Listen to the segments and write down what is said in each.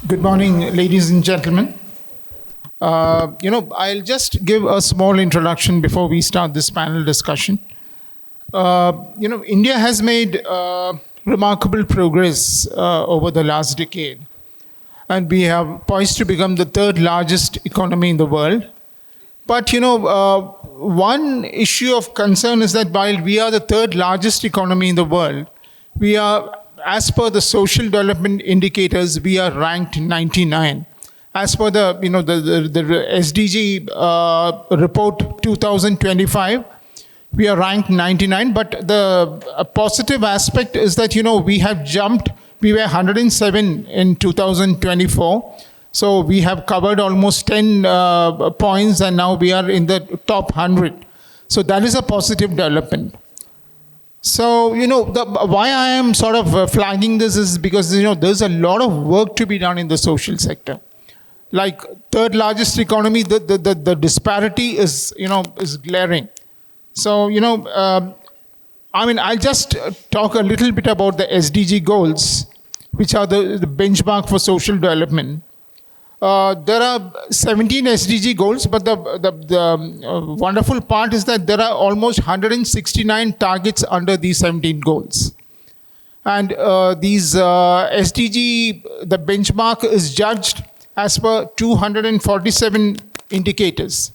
Good morning, ladies and gentlemen. I'll just give a small introduction before we start this panel discussion. India has made remarkable progress over the last decade, and we have poised to become the third largest economy in the world. But, one issue of concern is that while we are the third largest economy in the world, we are, as per the social development indicators, we are ranked 99. As per the SDG report 2025, we are ranked 99. But the positive aspect is that, we have jumped. We were 107 in 2024. So we have covered almost 10 points, and now we are in the top 100. So that is a positive development. So, why I am sort of flagging this is because, there's a lot of work to be done in the social sector. Like third largest economy, the disparity is glaring. So, I'll just talk a little bit about the SDG goals, which are the benchmark for social development. There are 17 SDG goals, but the wonderful part is that there are almost 169 targets under these 17 goals. And these SDG, the benchmark is judged as per 247 indicators.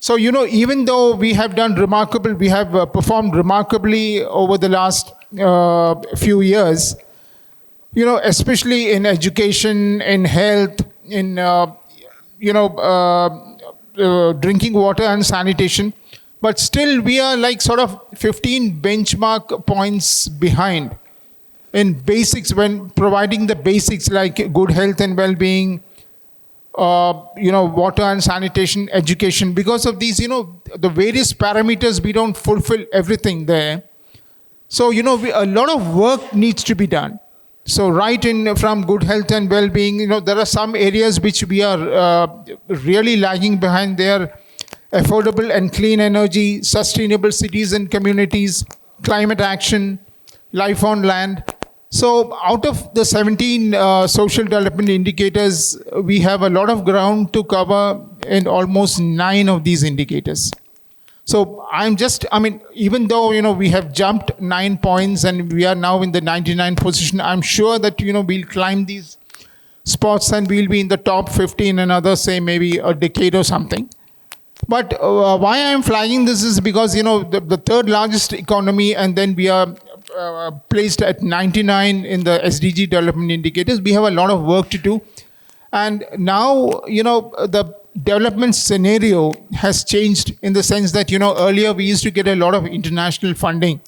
So, even though we have performed remarkably over the last few years, especially in education, in health, in drinking water and sanitation, but still we are like sort of 15 benchmark points behind in basics, when providing the basics like good health and well-being, water and sanitation, education. Because of these, the various parameters, we don't fulfill everything there. So, a lot of work needs to be done. So from good health and well-being, there are some areas which we are really lagging behind. They are affordable and clean energy, sustainable cities and communities, climate action, life on land. So out of the 17 social development indicators, we have a lot of ground to cover in almost 9 of these indicators. So even though, we have jumped 9 points and we are now in the 99th position, I'm sure that, we'll climb these spots and we'll be in the top 50 in another, say, maybe a decade or something. But why I'm flagging this is because, the third largest economy, and then we are placed at 99 in the SDG development indicators. We have a lot of work to do. And now, the development scenario has changed in the sense that, earlier we used to get a lot of international funding.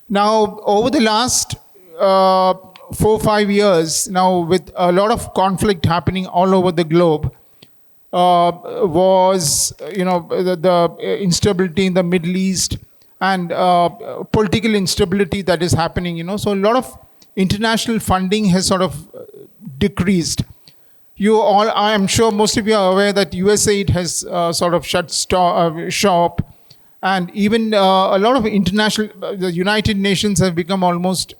Now, over the last 4-5 years, now with a lot of conflict happening all over the globe, was, the instability in the Middle East and political instability that is happening, so a lot of international funding has sort of decreased. I am sure most of you are aware that USAID has sort of shut shop, and even a lot of the United Nations have become almost,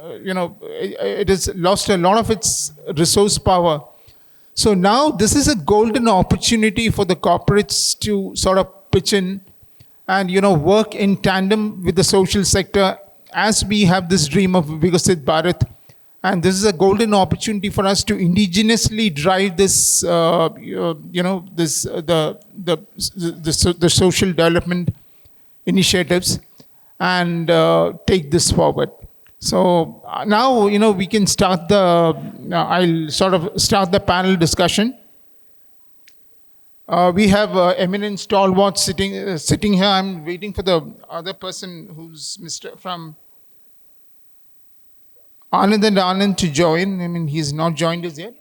it has lost a lot of its resource power. So now this is a golden opportunity for the corporates to sort of pitch in and, work in tandem with the social sector, as we have this dream of Vikasit Bharat. And this is a golden opportunity for us to indigenously drive this, the social development initiatives and take this forward. So now, we can start I'll sort of start the panel discussion. We have eminent stalwarts sitting here. I'm waiting for the other person who's from Anand and Anand to join. He's not joined us yet.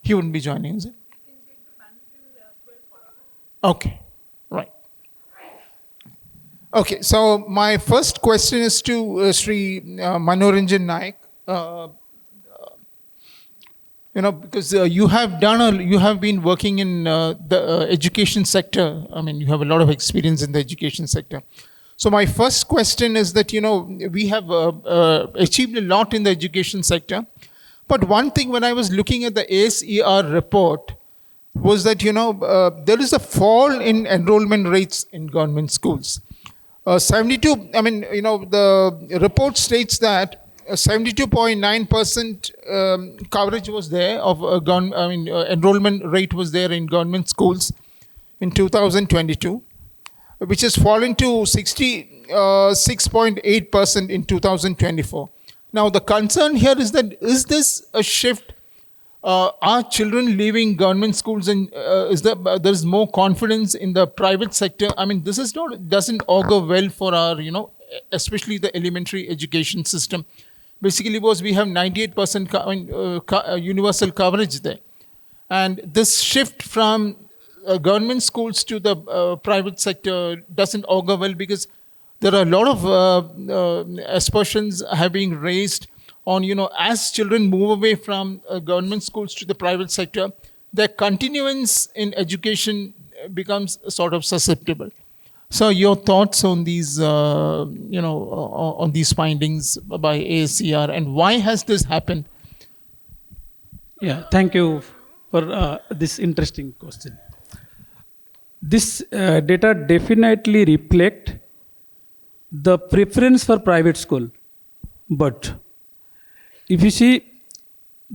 He wouldn't be joining, is it? Okay, right. Okay, so my first question is to Shri Manoranjan Nayak. Because you have been working in the education sector. You have a lot of experience in the education sector. So my first question is that, we have achieved a lot in the education sector, But one thing when I was looking at the ASER report was that, there is a fall in enrollment rates in government schools. 72, the report states that 72.9% coverage was there of enrollment rate was there in government schools in 2022, which has fallen to 66.8% in 2024. Now, the concern here is that, is this a shift? Are children leaving government schools and there's more confidence in the private sector? I mean, this doesn't augur well for our, especially the elementary education system. Basically, because we have 98% universal coverage there. And this shift from government schools to the private sector doesn't augur well, because there are a lot of aspersions have been raised on, as children move away from government schools to the private sector, their continuance in education becomes sort of susceptible. So your thoughts on these, on these findings by ASER, and why has this happened? Yeah, thank you for this interesting question. This data definitely reflect the preference for private school, but if you see,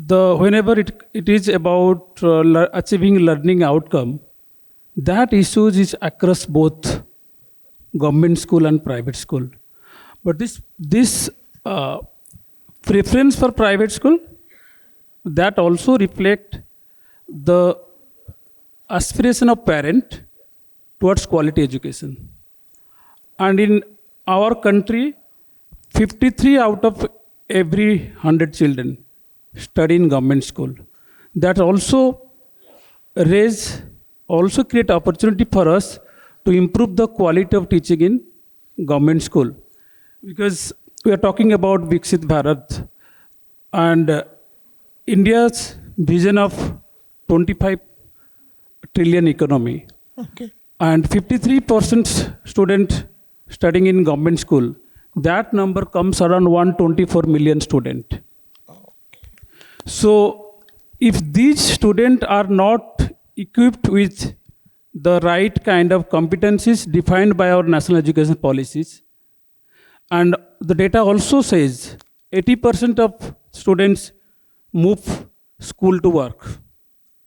whenever it is about achieving learning outcome, that issue is across both government school and private school. But this preference for private school, that also reflect the aspiration of parent towards quality education. And in our country, 53 out of every 100 children study in government school. That also create opportunity for us to improve the quality of teaching in government school. Because we are talking about Viksit Bharat and India's vision of 25 trillion economy. Okay. And 53% student studying in government school. That number comes around 124 million students. Okay. So if these students are not equipped with the right kind of competencies defined by our national education policies, and the data also says 80% of students move school to work,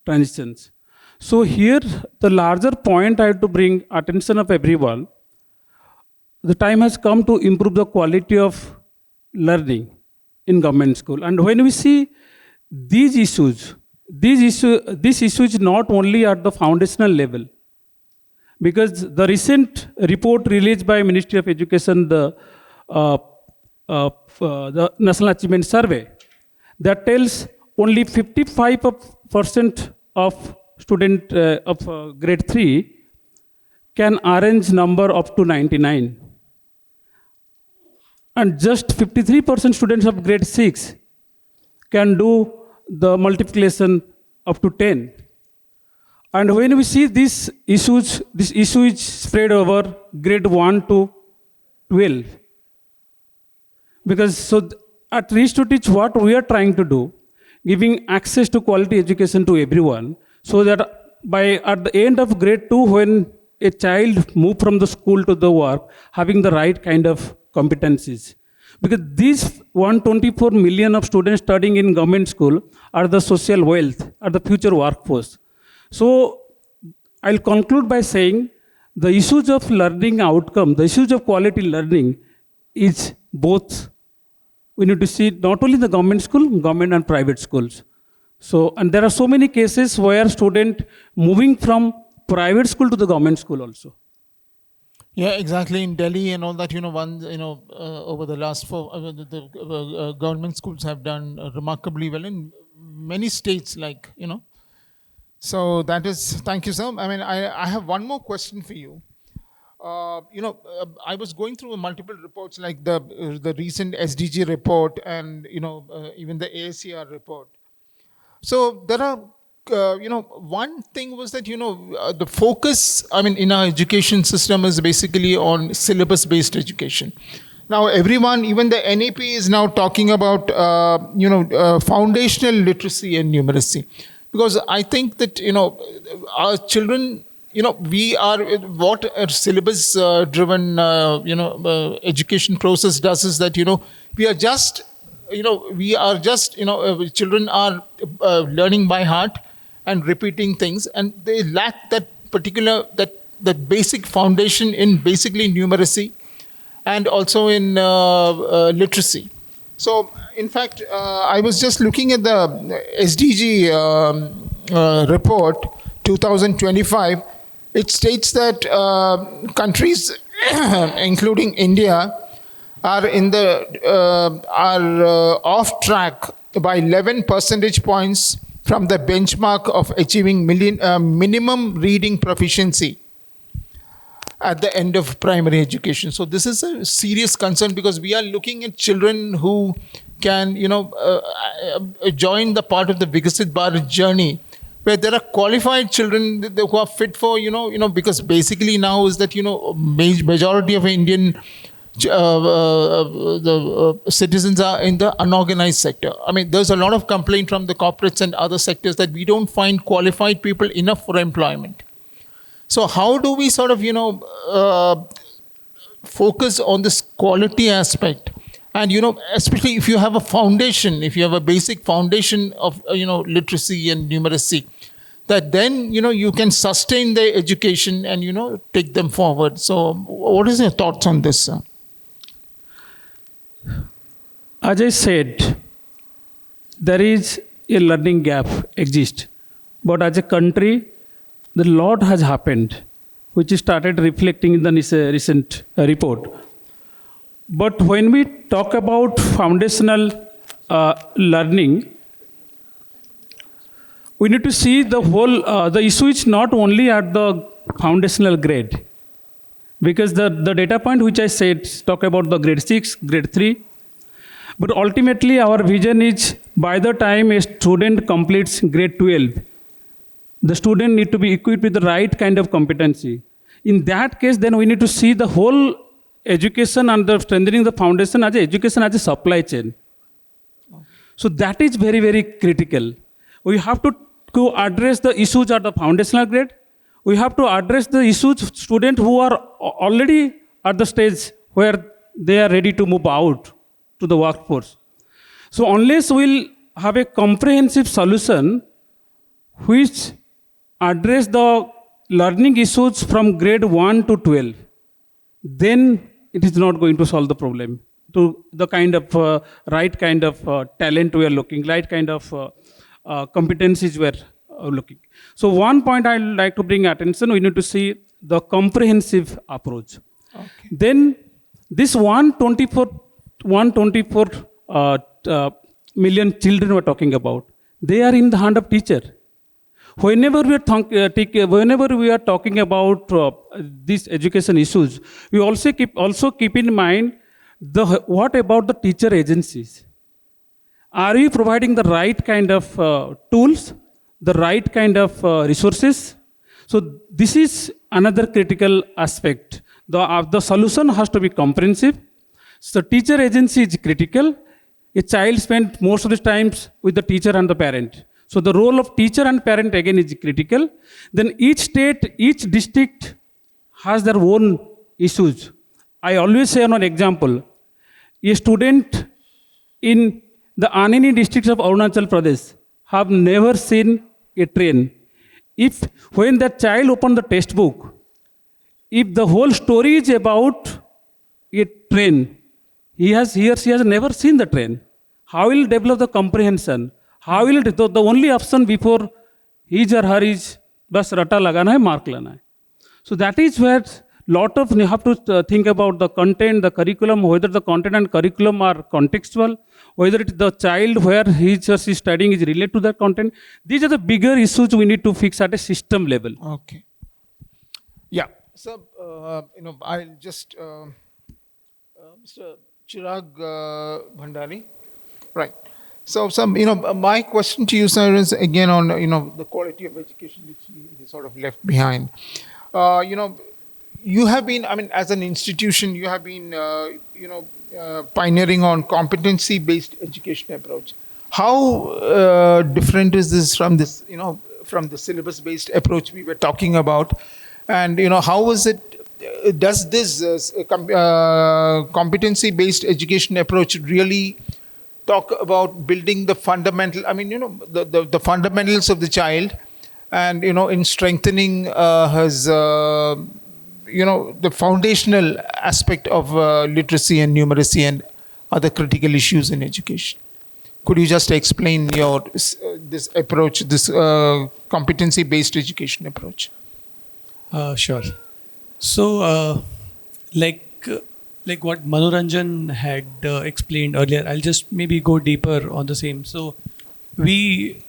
transitions. So here the larger point I have to bring attention of everyone, the time has come to improve the quality of learning in government school. And when we see these issues not only at the foundational level, because the recent report released by Ministry of Education, the National Achievement Survey, that tells only 55% of student of grade 3 can arrange number up to 99. And just 53% students of grade 6 can do the multiplication up to 10. And when we see this issue is spread over grade 1 to 12. Because so at Reach to Teach, what we are trying to do, giving access to quality education to everyone, so that at the end of grade 2, when a child moves from the school to the work, having the right kind of competencies. Because these 124 million of students studying in government school are the social wealth, are the future workforce. So I'll conclude by saying the issues of learning outcome, the issues of quality learning is both. We need to see not only the government school, government and private schools. So, and there are so many cases where student moving from private school to the government school also. Yeah, exactly. In Delhi and all that, over the last the government schools have done remarkably well in many states, So that is, thank you, sir. I mean, I have one more question for you. I was going through multiple reports like the recent SDG report and, even the ASER report. So there are, one thing was that, the focus, in our education system is basically on syllabus-based education. Now, everyone, even the NEP is now talking about, foundational literacy and numeracy. Because I think that, our children, we are, what a syllabus driven, education process does is that, we are just, children are learning by heart and repeating things, and they lack that particular, that basic foundation in basically numeracy and also in literacy. So, in fact, I was just looking at the SDG report 2025. It states that countries, including India, are off track by 11 percentage points from the benchmark of achieving minimum reading proficiency at the end of primary education. So this is a serious concern, because we are looking at children who can, join the part of the Vikasit Bharat journey, where there are qualified children who are fit for, because basically now is that, majority of Indian citizens are in the unorganized sector. I mean, there's a lot of complaint from the corporates and other sectors that we don't find qualified people enough for employment. So how do we sort of, focus on this quality aspect? And, especially if you have a foundation, if you have a basic foundation of, literacy and numeracy, that then, you can sustain their education and, take them forward. So what is your thoughts on this, sir? As I said, there is a learning gap exists. But as a country, the lot has happened, which started reflecting in the recent report. But when we talk about foundational learning, we need to see the whole, the issue is not only at the foundational grade. Because the data point which I said, talk about the grade 6, grade 3. But ultimately our vision is by the time a student completes grade 12, the student need to be equipped with the right kind of competency. In that case, then we need to see the whole education and the strengthening the foundation as a education as a supply chain. So that is very, very critical. We have to address the issues at the foundational grade. We have to address the issues students who are already at the stage where they are ready to move out to the workforce. So unless we'll have a comprehensive solution which address the learning issues from grade 1 to 12, then it is not going to solve the problem. To the kind of right kind of talent we are looking, right kind of competencies we are looking. So one point I'd like to bring attention, we need to see the comprehensive approach. Okay. Then this 124 million children we're talking about, they are in the hand of teacher. Whenever we are talking about these education issues, we also keep in mind what about the teacher agencies? Are we providing the right kind of tools, the right kind of resources? So this is another critical aspect. The solution has to be comprehensive. So teacher agency is critical. A child spends most of the times with the teacher and the parent. So the role of teacher and parent again is critical. Then each state, each district has their own issues. I always say on an example, a student in the Anini districts of Arunachal Pradesh have never seen a train. When that child opened the textbook, if the whole story is about a train, he or she has never seen the train. How will he develop the comprehension? How will it, the only option before his or her is bas rata lagana hai, mark lana hai. So that is where you have to think about the content, the curriculum, whether the content and curriculum are contextual, whether it is the child where he or she is studying is related to that content. These are the bigger issues we need to fix at a system level. Okay. Yeah. So, I'll just, Mr. Chirag Bhandari. Right. So, my question to you, sir, is again on, the quality of education which he sort of left behind. You have been, as an institution, you have been, pioneering on competency-based education approach. How different is this from this, from the syllabus-based approach we were talking about? And, how is it, does this competency-based education approach really talk about building the fundamental, the fundamentals of the child, and, in strengthening his, the foundational aspect of literacy and numeracy and other critical issues in education? Could you just explain your this approach, this competency-based education approach? Sure. So, like what Manoranjan had explained earlier, I'll just maybe go deeper on the same. So, we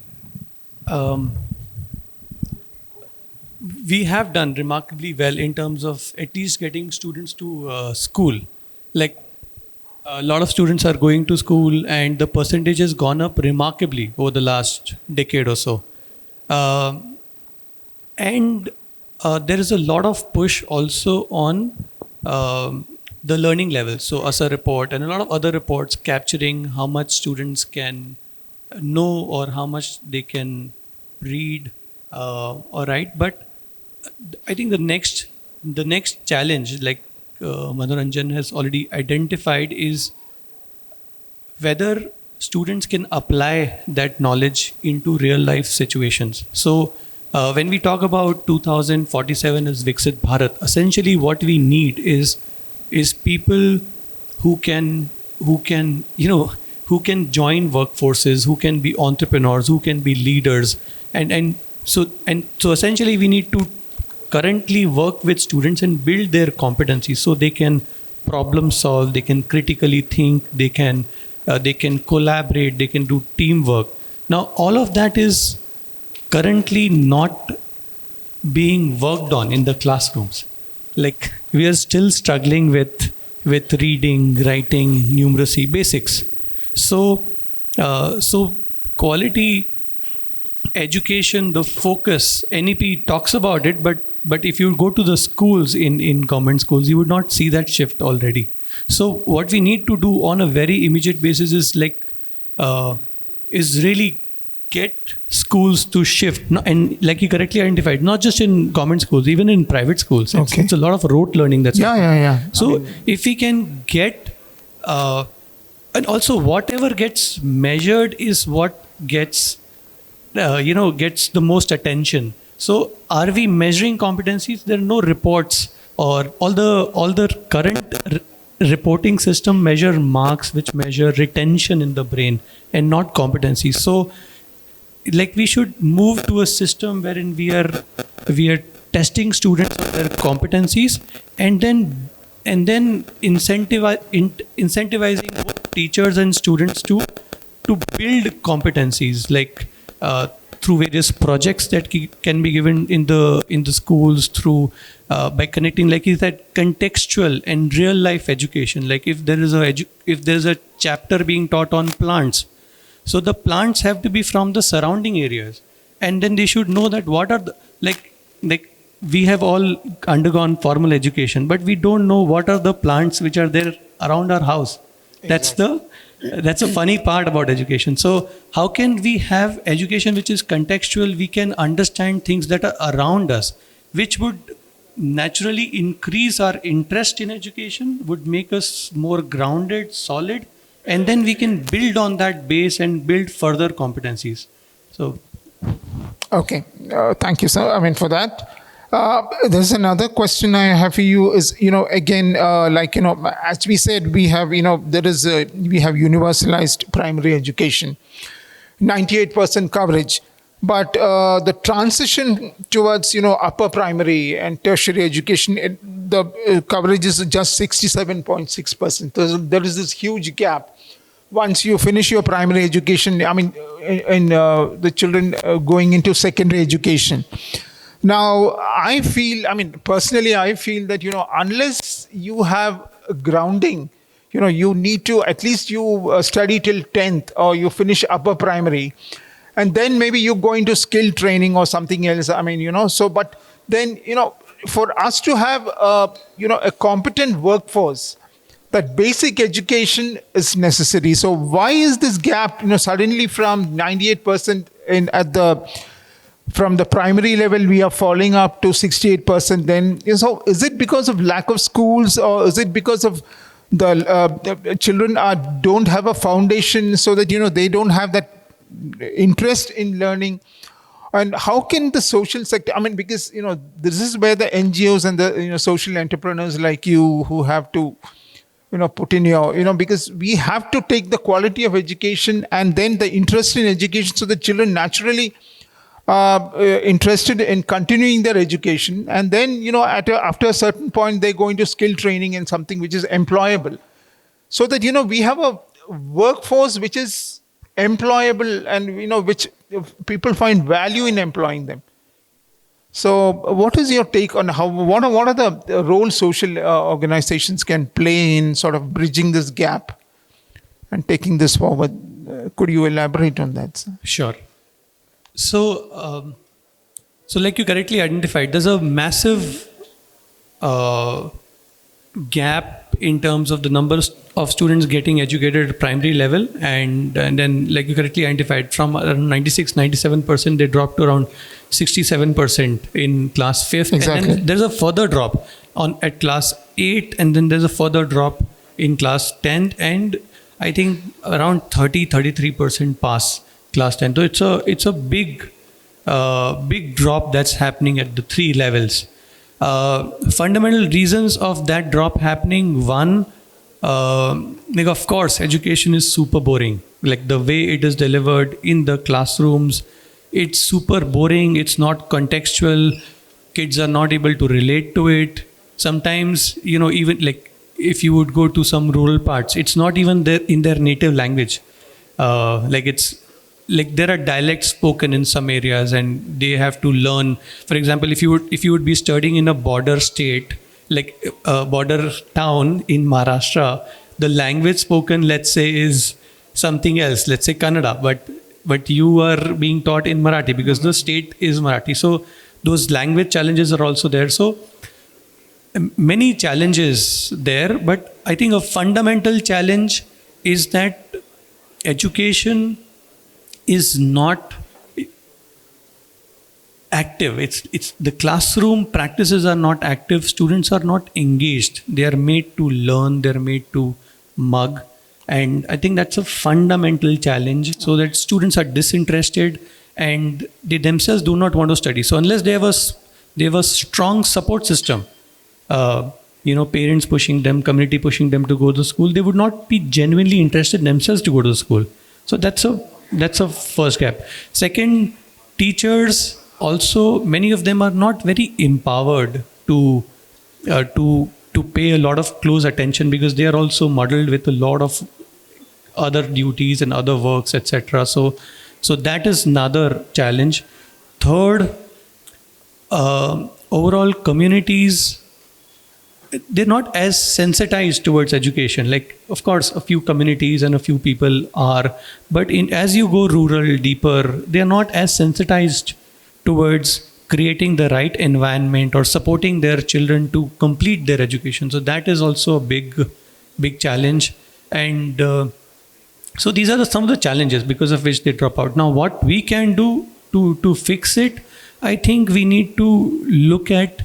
have done remarkably well in terms of at least getting students to school. Like a lot of students are going to school, and the percentage has gone up remarkably over the last decade or so. And there is a lot of push also on the learning level. So Aasra report and a lot of other reports capturing how much students can know or how much they can read or write. But I think the next challenge, like Manoranjan has already identified, is whether students can apply that knowledge into real life situations. So when we talk about 2047 as Viksit Bharat, essentially what we need is people who can join workforces, who can be entrepreneurs, who can be leaders, and so essentially we need to currently work with students and build their competencies so they can problem solve, they can critically think, they can collaborate, they can do teamwork. Now all of that is currently not being worked on in the classrooms. Like we are still struggling with reading, writing, numeracy, basics. So quality education, the focus, NEP talks about it, but if you go to the schools in government schools, you would not see that shift already. So what we need to do on a very immediate basis is really get schools to shift, and like you correctly identified, not just in government schools, even in private schools. It's a lot of rote learning that's happening. So if we can get, and also whatever gets measured is what gets the most attention. So are we measuring competencies? There are no reports, or all the current reporting system measure marks which measure retention in the brain and not competencies. So like we should move to a system wherein we are testing students on their competencies, and then incentivizing both teachers and students to build competencies, like through various projects that can be given in the schools, through by connecting, like is that contextual and real life education. Like if there is a chapter being taught on plants, so the plants have to be from the surrounding areas, and then they should know that what are the like we have all undergone formal education, but we don't know what are the plants which are there around our house. Exactly. That's a funny part about education. So how can we have education which is contextual? We can understand things that are around us, which would naturally increase our interest in education, would make us more grounded, solid, and then we can build on that base and build further competencies. So, okay, thank you, sir. For that. There's another question I have for you is, again, as we said, we have, we have universalized primary education, 98% coverage, but the transition towards, upper primary and tertiary education, the coverage is just 67.6%. There is this huge gap. Once you finish your primary education, the children going into secondary education. Now, I feel, personally, I feel that, unless you have grounding, you need to, at least you study till 10th or you finish upper primary, and then maybe you go into skill training or something else. But then, for us to have, a competent workforce, that basic education is necessary. So why is this gap, suddenly from 98% from the primary level, we are falling up to 68%? Then, so is it because of lack of schools, or is it because of the children don't have a foundation, so that, they don't have that interest in learning? And how can the social sector, because, this is where the NGOs and the, social entrepreneurs like you, who have to, put in your, because we have to take the quality of education and then the interest in education, so the children naturally interested in continuing their education. And then, after a certain point, they go into skill training and something which is employable. So that, we have a workforce which is employable, and, which people find value in employing them. So what is your take on what are the roles social organizations can play in sort of bridging this gap and taking this forward? Could you elaborate on that, sir? Sure. So, like you correctly identified, there's a massive gap in terms of the numbers of students getting educated at primary level, and then, like you correctly identified, from around 96-97% they dropped to around 67% in class 5th. Exactly. And then there's a further drop at class 8, and then there's a further drop in class 10th, and I think around 33% pass class 10. So it's a big drop that's happening at the 3 levels. Fundamental reasons of that drop happening: one, of course, education is super boring. Like the way it is delivered in the classrooms, it's super boring. It's not contextual. Kids are not able to relate to it. Sometimes, even like if you would go to some rural parts, it's not even in their native language. Like there are dialects spoken in some areas, and they have to learn. For example, if you would be studying in a border state, like a border town in Maharashtra, the language spoken, let's say, is something else. Let's say Kannada, but you are being taught in Marathi because the state is Marathi. So those language challenges are also there. So many challenges there, but I think a fundamental challenge is that education is not active. It's the classroom practices are not active. Students are not engaged. They are made to learn. They're made to mug, and I think that's a fundamental challenge. So that students are disinterested and they themselves do not want to study. So unless they have a strong support system, parents pushing them, community pushing them to go to school, they would not be genuinely interested themselves to go to school. So that's a first gap. Second, teachers also, many of them are not very empowered to pay a lot of close attention, because they are also muddled with a lot of other duties and other works, etc. So that is another challenge. Third, overall communities, they're not as sensitized towards education. Like, of course, a few communities and a few people are, but as you go rural, deeper, they're not as sensitized towards creating the right environment or supporting their children to complete their education. So that is also a big challenge. And so these are some of the challenges because of which they drop out. Now, what we can do to fix it, I think we need to look at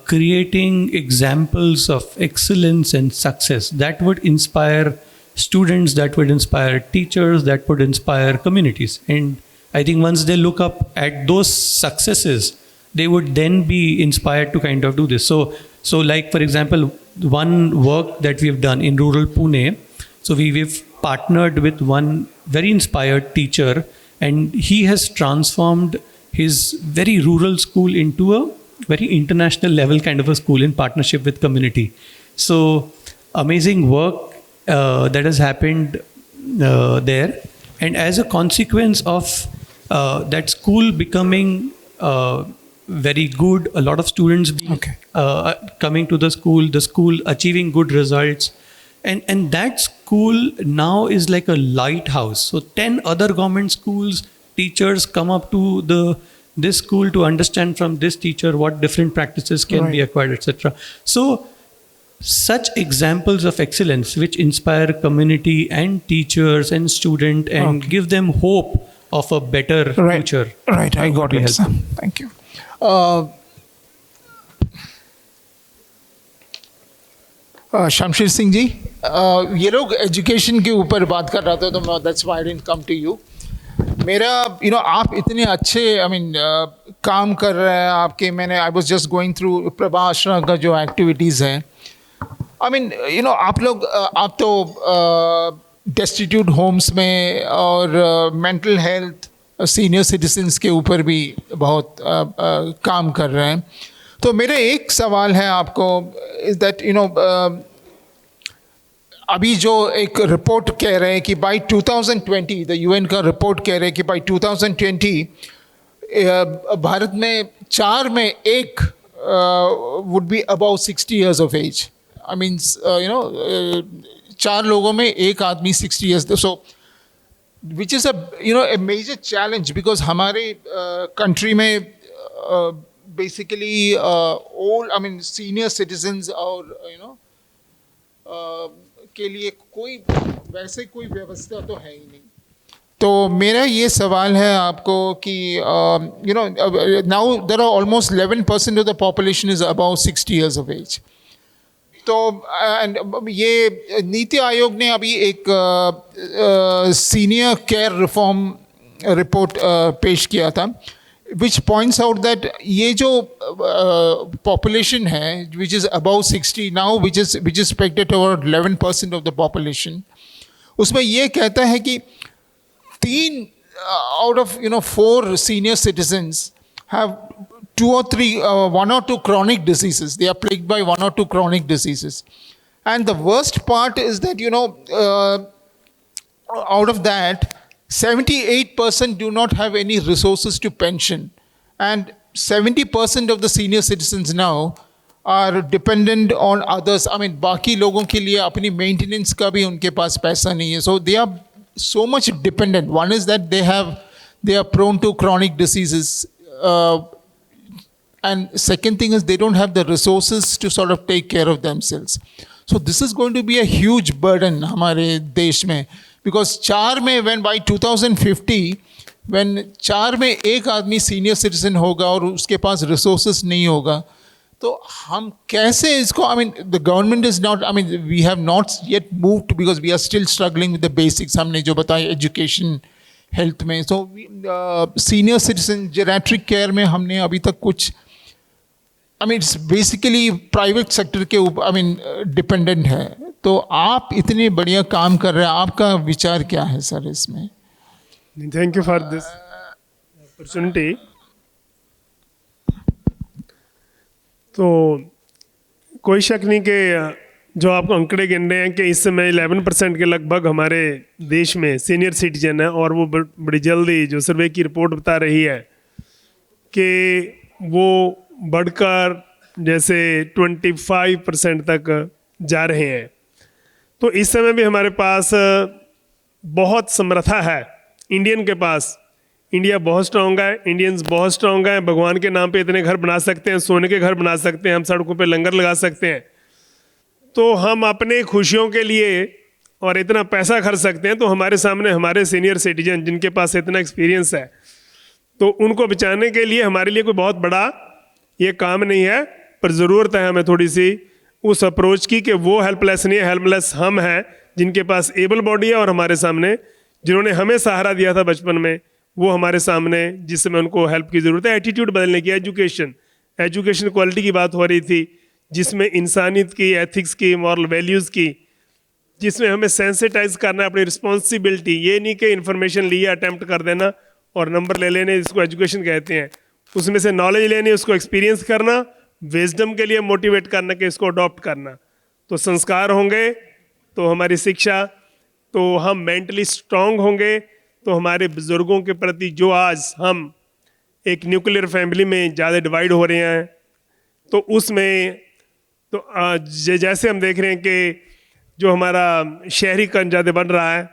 creating examples of excellence and success that would inspire students, that would inspire teachers, that would inspire communities. And I think once they look up at those successes, they would then be inspired to kind of do this. So like, for example, one work that we've done in rural Pune, so we've partnered with one very inspired teacher, and he has transformed his very rural school into a very international level kind of a school in partnership with community. So amazing work that has happened there. And as a consequence of that school becoming very good, a lot of students coming to the school achieving good results. And that school now is like a lighthouse. So 10 other government schools, teachers come up to this school to understand from this teacher what different practices can be acquired, etc. So such examples of excellence which inspire community and teachers and student and give them hope of a better future. Right, I got it, sir. Thank you. Shamsher Singh ji, ये लोग education के ऊपर बात कर रहा था तो that's why I didn't come to you. मेरा आप इतने अच्छे काम कर रहे हैं आपके. मैंने I was just going through Prabha आसरा का जो एक्टिविटीज़ हैं. आप लोग आप तो डेस्टिट्यूट होम्स में और मेंटल हेल्थ सीनियर सिटीजन्स के ऊपर भी बहुत काम कर रहे हैं. तो मेरा एक सवाल है आपको इज़ दैट अभी जो एक रिपोर्ट कह रहे हैं कि बाय 2020 द यूएन का रिपोर्ट कह रहे हैं कि बाय 2020 भारत में 4 में 1 would be about 60 years of age. I mean 4 लोगों में 1 आदमी 60 years. So which is a major challenge because हमारे कंट्री में basically old senior citizens और के लिए वैसे कोई व्यवस्था तो है ही नहीं. तो मेरा ये सवाल है आपको कि now there are almost 11% of the population is about 60 years of age. तो ये नीति आयोग ने अभी एक सीनियर केयर रिफॉर्म रिपोर्ट पेश किया था which points out that ये जो population है which is above 60 now which is pegged at over 11% of the population, उसमें ये कहता है कि 3 out of 4 senior citizens have 2 or 3 1 or 2 chronic diseases. They are plagued by 1 or 2 chronic diseases, and the worst part is that out of that 78% do not have any resources to pension, and 70% of the senior citizens now are dependent on others. I mean, बाकी लोगों के लिए अपनी maintenance का भी उनके पास पैसा नहीं है. So they are so much dependent. One is that they are prone to chronic diseases, and second thing is they don't have the resources to sort of take care of themselves. So this is going to be a huge burden हमारे देश में. Because 4 में when by 2050 when 4 में 1 आदमी senior citizen होगा और उसके पास resources नहीं होगा, तो हम कैसे इसको the government is not, we have not yet moved because we are still struggling with the basics. हमने जो बताया एजुकेशन हेल्थ में. So सीनियर सिटीजन जेरेट्रिक केयर में हमने अभी तक कुछ it's basically प्राइवेट सेक्टर के ऊपर डिपेंडेंट है. तो आप इतने बढ़िया काम कर रहे हैं, आपका विचार क्या है सर इसमें? Thank you for this opportunity. तो कोई शक नहीं कि जो आप आंकड़े गिन रहे हैं कि इस समय 11% के लगभग हमारे देश में सीनियर सिटीजन है, और वो बड़ी जल्दी जो सर्वे की रिपोर्ट बता रही है कि वो बढ़कर जैसे 25% तक जा रहे हैं. तो इस समय भी हमारे पास बहुत समर्था है इंडियन के पास. इंडिया बहुत स्ट्रांग है, इंडियंस बहुत स्ट्रांग है. भगवान के नाम पे इतने घर बना सकते हैं, सोने के घर बना सकते हैं, हम सड़कों पे लंगर लगा सकते हैं. तो हम अपने खुशियों के लिए और इतना पैसा खर्च सकते हैं. तो हमारे सामने हमारे सीनियर सिटीजन जिनके पास इतना एक्सपीरियंस है, तो उनको बचाने के लिए हमारे लिए कोई बहुत बड़ा ये काम नहीं है. पर ज़रूरत है हमें थोड़ी सी उस अप्रोच की कि वो हेल्पलेस नहीं है, हेल्पलेस हम हैं जिनके पास एबल बॉडी है, और हमारे सामने जिन्होंने हमें सहारा दिया था बचपन में, वो हमारे सामने जिसमें उनको हेल्प की ज़रूरत है. एटीट्यूड बदलने की, एजुकेशन क्वालिटी की बात हो रही थी, जिसमें इंसानियत की, एथिक्स की, मॉरल वैल्यूज़ की, जिसमें हमें सेंसिटाइज करना है अपनी रिस्पॉन्सिबिलिटी. ये नहीं कि इन्फॉर्मेशन लिया अटैम्प्ट कर देना और नंबर ले लेने, जिसको एजुकेशन कहते हैं, उसमें से नॉलेज लेनी, उसको एक्सपीरियंस करना, विजडम के लिए मोटिवेट करना कि इसको अडॉप्ट करना. तो संस्कार होंगे तो हमारी शिक्षा, तो हम मेंटली स्ट्रांग होंगे, तो हमारे बुज़ुर्गों के प्रति जो आज हम एक न्यूक्लियर फैमिली में ज़्यादा डिवाइड हो रहे हैं, तो उसमें तो जैसे हम देख रहे हैं कि जो हमारा शहरीकरण ज़्यादा बढ़ रहा है,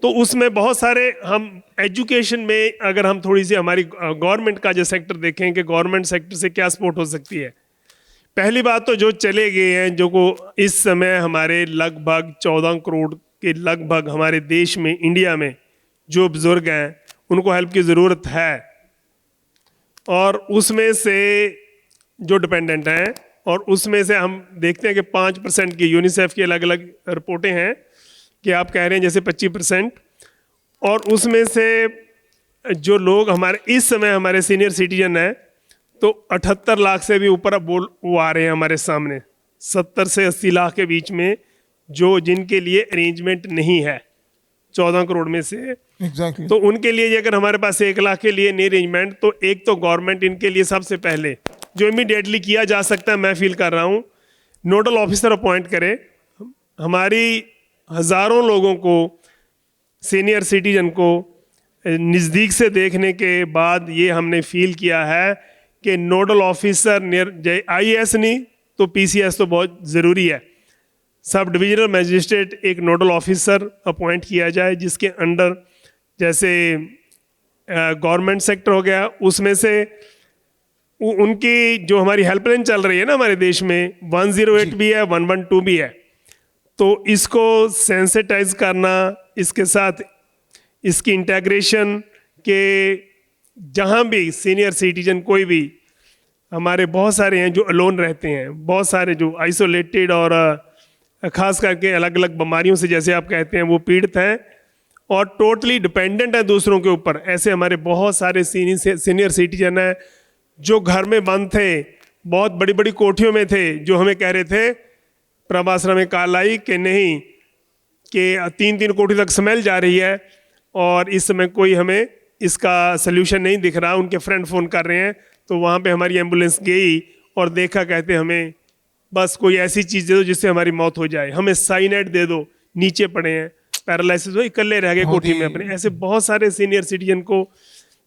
तो उसमें बहुत सारे हम एजुकेशन में अगर हम थोड़ी सी हमारी गवर्नमेंट का जो सेक्टर देखें कि गवर्नमेंट सेक्टर से क्या सपोर्ट हो सकती है. पहली बात तो जो चले गए हैं, जो को इस समय हमारे लगभग 14 करोड़ के लगभग हमारे देश में, इंडिया में जो बुजुर्ग हैं, उनको हेल्प की ज़रूरत है। और उसमें से जो डिपेंडेंट हैं, और उसमें से हम देखते हैं कि 5% की यूनिसेफ की अलग अलग रिपोर्टें हैं कि आप कह रहे हैं जैसे 25%, और उसमें से जो लोग हमारे इस समय हमारे सीनियर सिटीजन हैं, तो 78 लाख से भी ऊपर अब वो आ रहे हैं हमारे सामने, 70 से 80 लाख के बीच में, जो जिनके लिए अरेंजमेंट नहीं है 14 करोड़ में से। एग्जैक्टली। तो उनके लिए अगर हमारे पास 1 लाख के लिए नहीं अरेंजमेंट, तो एक तो गवर्नमेंट इनके लिए सबसे पहले जो इमीडिएटली किया जा सकता है, मैं फील कर रहा हूँ, नोडल ऑफिसर अपॉइंट करे। हमारी हज़ारों लोगों को, सीनियर सिटीजन को नज़दीक से देखने के बाद ये हमने फील किया है कि नोडल ऑफिसर नियर IAS नहीं तो PCS तो बहुत ज़रूरी है। सब डिविजनल मजिस्ट्रेट एक नोडल ऑफिसर अपॉइंट किया जाए, जिसके अंडर जैसे गवर्नमेंट सेक्टर हो गया, उसमें से उनकी जो हमारी हेल्पलाइन चल रही है ना हमारे देश में, 108 भी है, 112 भी है, तो इसको सेंसिटाइज करना, इसके साथ इसकी इंटीग्रेशन के जहाँ भी सीनियर सिटीजन कोई भी, हमारे बहुत सारे हैं जो अलोन रहते हैं, बहुत सारे जो आइसोलेटेड और ख़ास करके अलग अलग बीमारियों से जैसे आप कहते हैं वो पीड़ित हैं और टोटली डिपेंडेंट है दूसरों के ऊपर। ऐसे हमारे बहुत सारे सीनियर सिटीजन हैं जो घर में बंद थे, बहुत बड़ी बड़ी कोठियों में थे, जो हमें कह रहे थे प्रभ आश्रम में कॉल आई कि नहीं, कि 3-3 कोठी तक स्मेल जा रही है और इस समय कोई हमें इसका सल्यूशन नहीं दिख रहा। उनके फ्रेंड फ़ोन कर रहे हैं, तो वहाँ पे हमारी एम्बुलेंस गई और देखा, कहते हमें बस कोई ऐसी चीज़ दे दो जिससे हमारी मौत हो जाए, हमें साइनाइड दे दो, नीचे पड़े हैं, पैरालिसिस हो, इकल्ले रह गए कोठी में अपने। ऐसे बहुत सारे सीनियर सिटीजन को,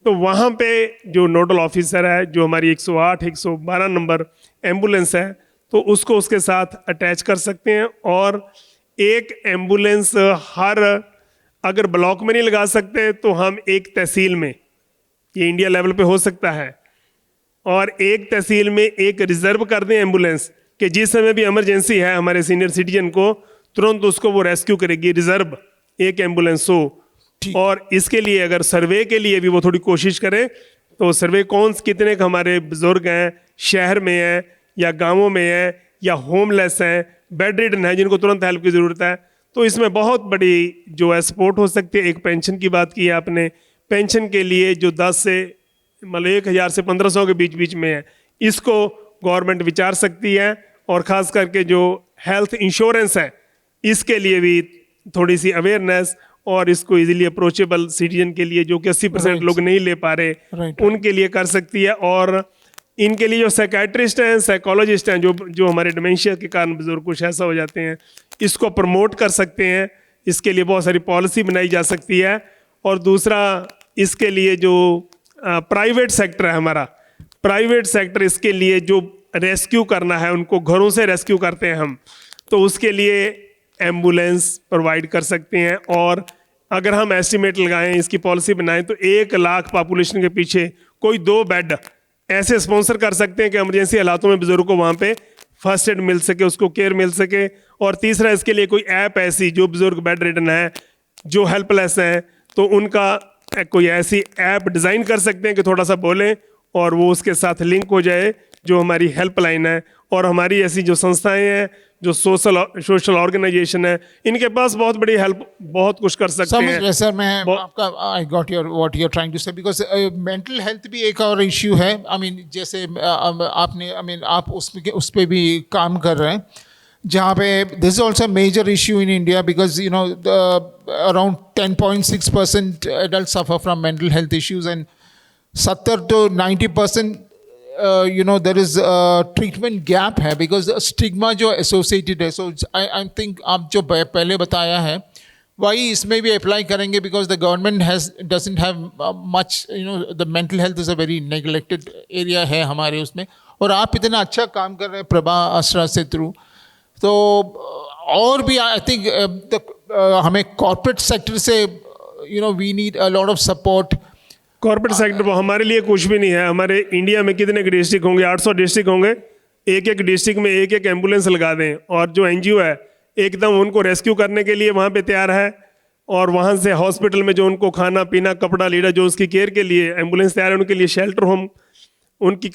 तो वहाँ पे जो नोडल ऑफिसर है, जो हमारी 108, 112 नंबर एम्बुलेंस है, तो उसको उसके साथ अटैच कर सकते हैं। और एक एम्बुलेंस हर, अगर ब्लॉक में नहीं लगा सकते तो हम एक तहसील में, ये इंडिया लेवल पे हो सकता है, और एक तहसील में एक रिजर्व कर दें एम्बुलेंस, कि जिस समय भी इमरजेंसी है हमारे सीनियर सिटीजन को, तुरंत उसको वो रेस्क्यू करेगी, रिजर्व एक एम्बुलेंस हो। और इसके लिए अगर सर्वे के लिए भी वो थोड़ी कोशिश करें, तो सर्वे कितने हमारे बुजुर्ग हैं, शहर में हैं या गाँवों में हैं या होमलेस हैं, बेड रिडन है, जिनको तुरंत हेल्प की ज़रूरत है, तो इसमें बहुत बड़ी जो है सपोर्ट हो सकती है। एक पेंशन की बात की है आपने, पेंशन के लिए जो 10 से मतलब 1000 से 1500 के बीच में है, इसको गवर्नमेंट विचार सकती है। और ख़ास करके जो हेल्थ इंश्योरेंस है, इसके लिए भी थोड़ी सी अवेयरनेस, और इसको इजीली अप्रोचेबल सिटीजन के लिए जो कि 80% लोग नहीं ले पा रहे, उनके लिए कर सकती है। और इनके लिए जो साइकेट्रिस्ट हैं, साइकोलॉजिस्ट हैं, जो हमारे डिमेंशिया के कारण बुजुर्ग कुछ ऐसा हो जाते हैं, इसको प्रमोट कर सकते हैं। इसके लिए बहुत सारी पॉलिसी बनाई जा सकती है। और दूसरा, इसके लिए जो प्राइवेट सेक्टर है हमारा, प्राइवेट सेक्टर इसके लिए जो रेस्क्यू करना है, उनको घरों से रेस्क्यू करते हैं हम, तो उसके लिए एम्बुलेंस प्रोवाइड कर सकते हैं। और अगर हम एस्टिमेट लगाएं, इसकी पॉलिसी बनाएं, तो 1 लाख पॉपुलेशन के पीछे कोई 2 बेड ऐसे स्पॉन्सर कर सकते हैं कि इमरजेंसी हालातों में बुजुर्ग को वहाँ पे फर्स्ट एड मिल सके, उसको केयर मिल सके। और तीसरा, इसके लिए कोई ऐप ऐसी, जो बुजुर्ग बेड रिडन है, जो हेल्पलेस हैं, तो उनका कोई ऐसी ऐप डिज़ाइन कर सकते हैं कि थोड़ा सा बोलें और वो उसके साथ लिंक हो जाए, जो हमारी हेल्पलाइन है। और हमारी ऐसी जो संस्थाएं हैं, जो सोशल ऑर्गेनाइजेशन है, इनके पास बहुत बड़ी हेल्प, बहुत कुछ कर सकते हैं। सर, मैं आपका I got your what you are trying to say, because mental health भी एक और इश्यू है। आई मीन जैसे आपने आप उस पे भी काम कर रहे हैं, जहाँ पे this is also major issue in India, because you know around 10.6% adult suffer from mental health issues and 70 to 90% you know there is a treatment gap है, because stigma जो associated है। So I think आप जो पहले बताया है वही इसमें भी अप्लाई करेंगे, because the government doesn't have much, you know, the mental health is a very neglected area है हमारे उसमें। और आप इतना अच्छा काम कर रहे हैं प्रभा आसरा से थ्रू, तो और भी आई थिंक हमें कॉर्पोरेट सेक्टर से you know we need a lot of support। Corporate sector हमारे लिए कुछ भी नहीं है। हमारे इंडिया में कितने डिस्ट्रिक्ट होंगे? 800 डिस्ट्रिक्ट होंगे, एक एक डिस्ट्रिक्ट में एक एक एम्बुलेंस लगा दें, और जो एनजीओ है एकदम उनको रेस्क्यू करने के लिए वहाँ पे तैयार है, और वहाँ से हॉस्पिटल में जो उनको खाना पीना कपड़ा लीड़ा जो उसकी केयर के लिए एम्बुलेंस तैयार है, उनके लिए शेल्टर होम, उनकी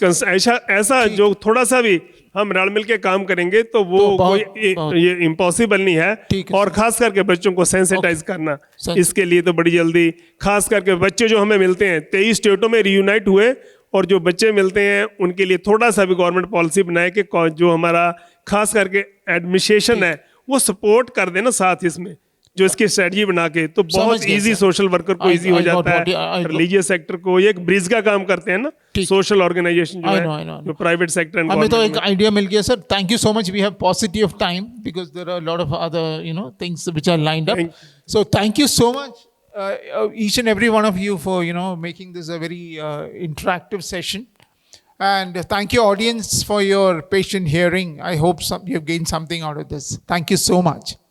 ऐसा जो थोड़ा सा भी हम रल मिल के काम करेंगे तो वो तो बहुत- कोई बहुत- ये इम्पॉसिबल नहीं है। ठीक है, और खास करके बच्चों को सेंसिटाइज करना, इसके लिए तो बड़ी जल्दी, खास करके बच्चे जो हमें मिलते हैं 23 स्टेटों में रीयूनाइट हुए, और जो बच्चे मिलते हैं उनके लिए थोड़ा सा भी गवर्नमेंट पॉलिसी बनाए कि जो हमारा खास करके एडमिनिस्ट्रेशन है वो सपोर्ट कर देना साथ इसमें, जो इसकी स्ट्रेटजी बना के, तो बहुत गया, इजी सर। सोशल वर्कर को इजी हो I got जाता what you- I है। got- रिलीजियस सेक्टर को ये एक ब्रिज का काम करते हैं ना, ठीक। सोशल ऑर्गेनाइजेशन जो I है, know, I know, I know. जो प्राइवेट सेक्टर एंड हमें तो एक गवर्नमेंट। आइडिया मिल गया sir. Thank you so much. We have paucity of time because there are lot of other things which are lined up. So thank you so much each and every one of you for making this a very interactive session. And thank you audience for your patient hearing. I hope you have gained something out of this. Thank you so much.